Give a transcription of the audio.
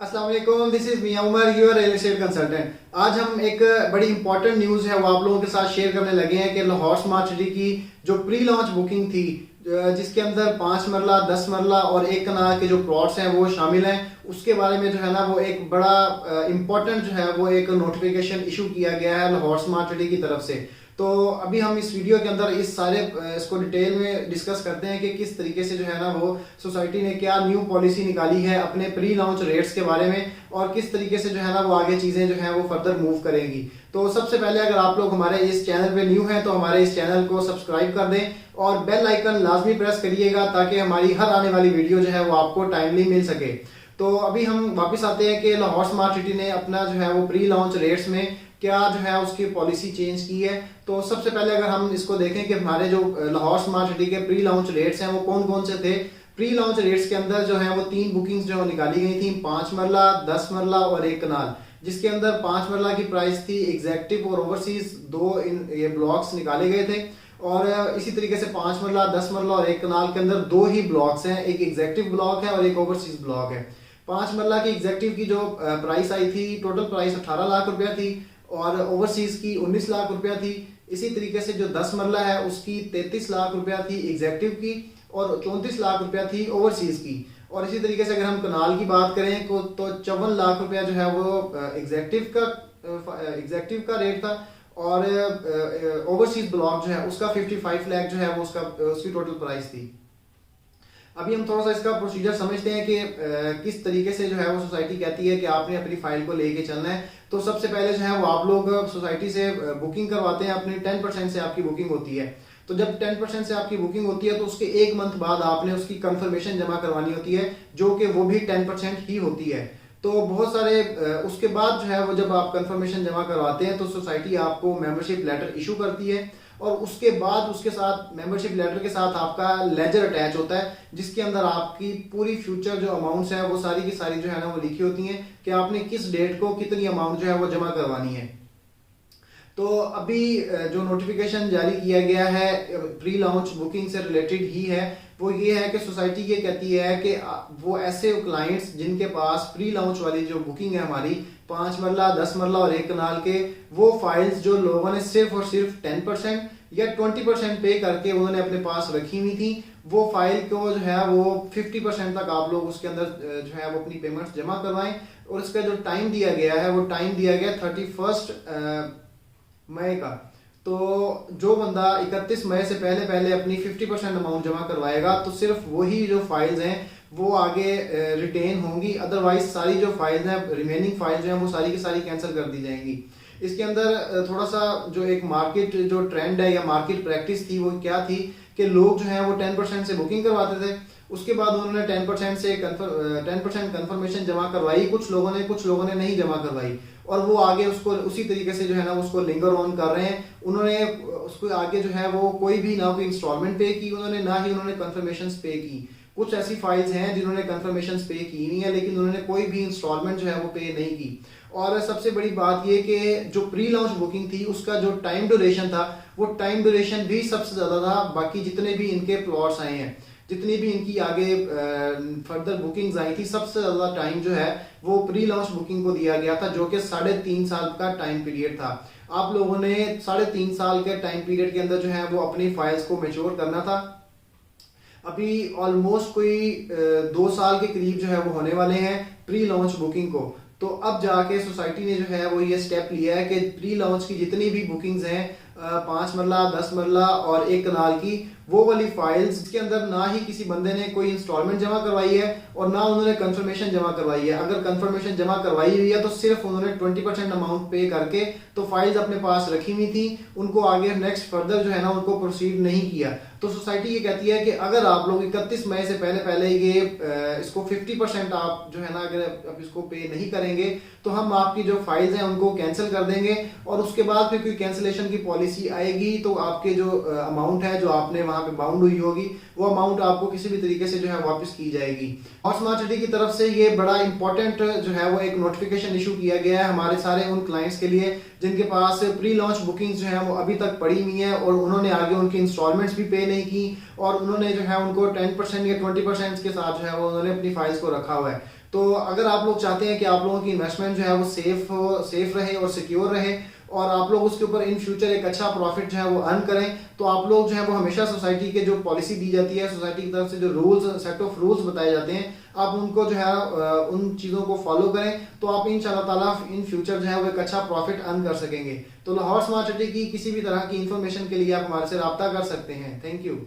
अस्सलाम वालेकुम, this is Mian Umar, your real estate consultant. आज हम एक बड़ी इंपॉर्टेंट न्यूज़ है वो आप लोगों के साथ शेयर करने लगे हैं कि लाहौर स्मार्ट सिटी की जो प्री लॉन्च बुकिंग थी, जिसके अंदर 5 मरला 10 मरला और एक कनाल के जो प्लॉट्स हैं वो शामिल हैं, उसके बारे में जो है ना वो एक बड़ा इंपॉर्टेंट जो है वो एक नोटिफिकेशन इशू किया गया है लाहौर स्मार्ट सिटी की तरफ से। तो अभी हम इस वीडियो के अंदर इसको डिटेल में डिस्कस करते हैं कि किस तरीके से जो है ना वो सोसाइटी ने क्या न्यू पॉलिसी निकाली है अपने प्री लॉन्च रेट्स के बारे में, और किस तरीके से जो है ना वो आगे चीज़ें जो है वो फर्दर मूव करेंगी। तो सबसे पहले अगर आप लोग हमारे इस चैनल पे न्यू हैं तो हमारे इस चैनल को सब्सक्राइब कर दें और बेल आइकन लाजमी प्रेस करिएगा ताकि हमारी हर आने वाली वीडियो जो है वो आपको टाइमली मिल सके। तो अभी हम वापस आते हैं कि लाहौर स्मार्ट सिटी ने अपना जो है वो प्री लॉन्च रेट्स में क्या जो है उसकी पॉलिसी चेंज की है। तो सबसे पहले अगर हम इसको देखें कि हमारे जो लाहौर स्मार्ट सिटी के प्री लॉन्च रेट्स हैं वो कौन कौन से थे। प्री लॉन्च रेट्स के अंदर जो है वो 3 बुकिंग्स जो निकाली गई थी, 5 मरला 10 मरला और एक कनाल, जिसके अंदर 5 मरला की प्राइस थी एग्जेक्टिव और ओवरसीज ये ब्लॉक्स निकाले गए थे। और इसी तरीके से 5 मरला 10 मरला और एक कनाल के अंदर 2 ही ब्लॉक्स हैं, एक एग्जेक्टिव ब्लॉक है और एक ओवरसीज ब्लॉक है। 5 मरला की एग्जेक्टिव की जो प्राइस आई थी, टोटल प्राइस 18 लाख रुपया थी और ओवरसीज की 19 लाख रुपया थी। इसी तरीके से जो 10 मरला है उसकी 33 लाख रुपया थी एग्जेक्टिव की और 34 लाख रुपया थी ओवरसीज की। और इसी तरीके से अगर हम कनाल की बात करें तो 54 लाख रुपया जो है वो एग्जेक्टिव का रेट था और ओवरसीज ब्लॉक जो है उसका 55 लाख जो है वो उसकी टोटल प्राइस थी। अभी हम थोड़ा सा इसका प्रोसीजर समझते हैं कि किस तरीके से जो है वो सोसाइटी कहती है कि आपने अपनी फाइल को लेके चलना है। तो सबसे पहले जो है वो आप लोग सोसाइटी से बुकिंग करवाते हैं, अपनी 10% से आपकी बुकिंग होती है। तो जब 10% से आपकी बुकिंग होती है तो उसके 1 मंथ बाद आपने उसकी कंफर्मेशन जमा करवानी होती है, जो कि वो भी 10% ही होती है। तो बहुत सारे उसके बाद जो है वो जब आप कंफर्मेशन जमा करवाते हैं तो सोसाइटी आपको मेंबरशिप लेटर इशू करती है और उसके बाद उसके साथ मेंबरशिप लेटर के साथ आपका लेजर अटैच होता है, जिसके अंदर आपकी पूरी फ्यूचर जो अमाउंट्स हैं वो सारी की सारी जो है ना वो लिखी होती हैं कि आपने किस डेट को कितनी अमाउंट जो है वो जमा करवानी है। तो अभी जो नोटिफिकेशन जारी किया गया है प्री लॉन्च बुकिंग से रिलेटेड ही है, वो ये है कि सोसाइटी ये कहती है कि वो ऐसे क्लाइंट्स जिनके पास प्री लॉन्च वाली जो बुकिंग है हमारी 5 मरला 10 मरला और एक कनाल के, वो फाइल्स जो लोगों ने सिर्फ और सिर्फ 10% या 20% पे करके उन्होंने अपने पास रखी हुई थी, वो फाइल को जो है वो 50% तक आप लोग उसके अंदर जो है वो अपनी पेमेंट्स जमा करवाएं। और इसका जो टाइम दिया गया है वो टाइम दिया गया 31 मई का। तो जो बंदा 31 मई से पहले पहले अपनी 50% अमाउंट जमा करवाएगा तो सिर्फ वही जो फाइल्स हैं वो आगे रिटेन होंगी, अदरवाइज सारी जो फाइल्स हैं रिमेनिंग फाइल्स हैं वो सारी की सारी कैंसिल कर दी जाएंगी। इसके अंदर थोड़ा सा जो एक मार्केट जो ट्रेंड है या मार्केट प्रैक्टिस थी वो क्या थी कि लोग जो हैं वो 10% से बुकिंग करवाते थे, उसके बाद उन्होंने 10% कंफर्मेशन जमा करवाई, कुछ लोगों ने नहीं जमा करवाई और वो आगे उसको उसी तरीके से जो है ना उसको लिंगर ऑन कर रहे हैं। उन्होंने उसको आगे जो है वो कोई भी ना कोई इंस्टॉलमेंट पे की उन्होंने, ना ही उन्होंने कंफर्मेशन पे की। कुछ ऐसी फाइल्स हैं जिन्होंने कंफर्मेशन पे की नहीं है लेकिन उन्होंने कोई भी इंस्टॉलमेंट जो है वो पे नहीं की। और सबसे बड़ी बात ये कि जो प्री लॉन्च बुकिंग थी उसका जो टाइम ड्यूरेशन था वो टाइम ड्यूरेशन भी सबसे ज्यादा था। बाकी जितने भी इनके प्लॉट्स आए हैं, जितनी भी इनकी आगे फर्दर बुकिंग्स आई थी, सबसे ज्यादा टाइम जो है वो प्री लॉन्च बुकिंग को दिया गया था, जो कि 3.5 साल का टाइम पीरियड था। आप लोगों ने 3.5 साल के टाइम पीरियड के अंदर जो है वो अपनी फाइल्स को मैच्योर करना था। अभी ऑलमोस्ट कोई 2 साल के करीब जो है वो होने वाले हैं प्री लॉन्च बुकिंग को। तो अब जाके सोसाइटी ने जो है वो ये स्टेप लिया है कि प्री लॉन्च की जितनी भी बुकिंग्स हैं 5 मरला 10 मरला और एक कनाल की, वो वाली फाइल्स जिसके अंदर ना ही किसी बंदे ने कोई इंस्टॉलमेंट जमा करवाई है और ना उन्होंने कंफर्मेशन जमा करवाई है। अगर कंफर्मेशन जमा करवाई हुई है तो सिर्फ उन्होंने 20% अमाउंट पे करके तो फाइल्स अपने पास रखी हुई थी, उनको आगे नेक्स्ट फर्दर जो है ना उनको प्रोसीड नहीं किया। तो सोसाइटी ये कहती है कि अगर आप लोग 31 मई से पहले पहले ये इसको 50% आप जो है ना अगर आप इसको पे नहीं करेंगे तो हम आपकी जो फाइल्स हैं उनको कैंसिल कर देंगे और उसके बाद फिर कोई कैंसिलेशन की पॉलिसी आएगी तो आपके जो अमाउंट है जो आपने वहां पे बाउंड हुई होगी वो अमाउंट आपको किसी भी तरीके से जो है वापस की जाएगी। और स्मार्ट सिटी की तरफ से ये बड़ा इंपॉर्टेंट जो है वो एक नोटिफिकेशन इशू किया गया है हमारे सारे उन क्लाइंट्स के लिए जिनके पास प्री लॉन्च बुकिंग्स जो है वो अभी तक पड़ी हुई हैं और उन्होंने आगे उनकी इंस्टॉलमेंट्स भी पे नहीं की और उन्होंने जो है उनको 10% या 20% के साथ जो है वो उन्होंने अपनी फाइल्स को रखा हुआ है। तो अगर आप लोग चाहते हैं कि आप लोगों की इन्वेस्टमेंट जो है वो सेफ रहे और सिक्योर रहे और आप लोग उसके ऊपर इन फ्यूचर एक अच्छा प्रॉफिट जो है वो अर्न करें, तो आप लोग जो है वो हमेशा सोसाइटी के जो पॉलिसी दी जाती है, सोसाइटी की तरफ से जो रूल्स, सेट ऑफ रूल्स बताए जाते हैं, आप उनको जो है उन चीज़ों को फॉलो करें, तो आप इंशाल्लाह ताला इन फ्यूचर जो है वो एक अच्छा प्रॉफिट अर्न कर सकेंगे। तो लाहौर स्मार्ट सिटी की किसी भी तरह की इंफॉर्मेशन के लिए आप हमारे से रब्ता कर सकते हैं। Thank you.